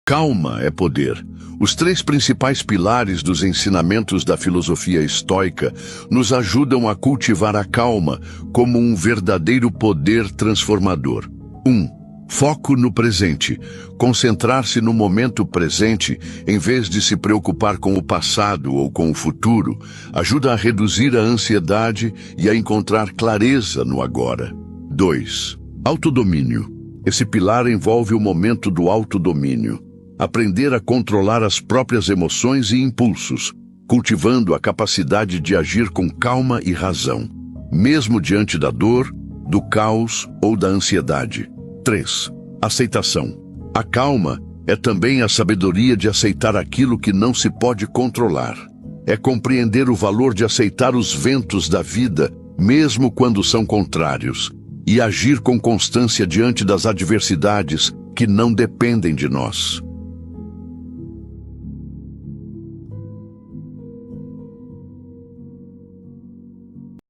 Calma é poder. Os três principais pilares dos ensinamentos da filosofia estoica nos ajudam a cultivar a calma como um verdadeiro poder transformador. 1. Foco no presente. Concentrar-se no momento presente, em vez de se preocupar com o passado ou com o futuro, ajuda a reduzir a ansiedade e a encontrar clareza no agora. 2. Autodomínio. Esse pilar envolve o momento do autodomínio. Aprender a controlar as próprias emoções e impulsos, cultivando a capacidade de agir com calma e razão, mesmo diante da dor, do caos ou da ansiedade. 3. Aceitação. A calma é também a sabedoria de aceitar aquilo que não se pode controlar. É compreender o valor de aceitar os ventos da vida, mesmo quando são contrários, e agir com constância diante das adversidades que não dependem de nós.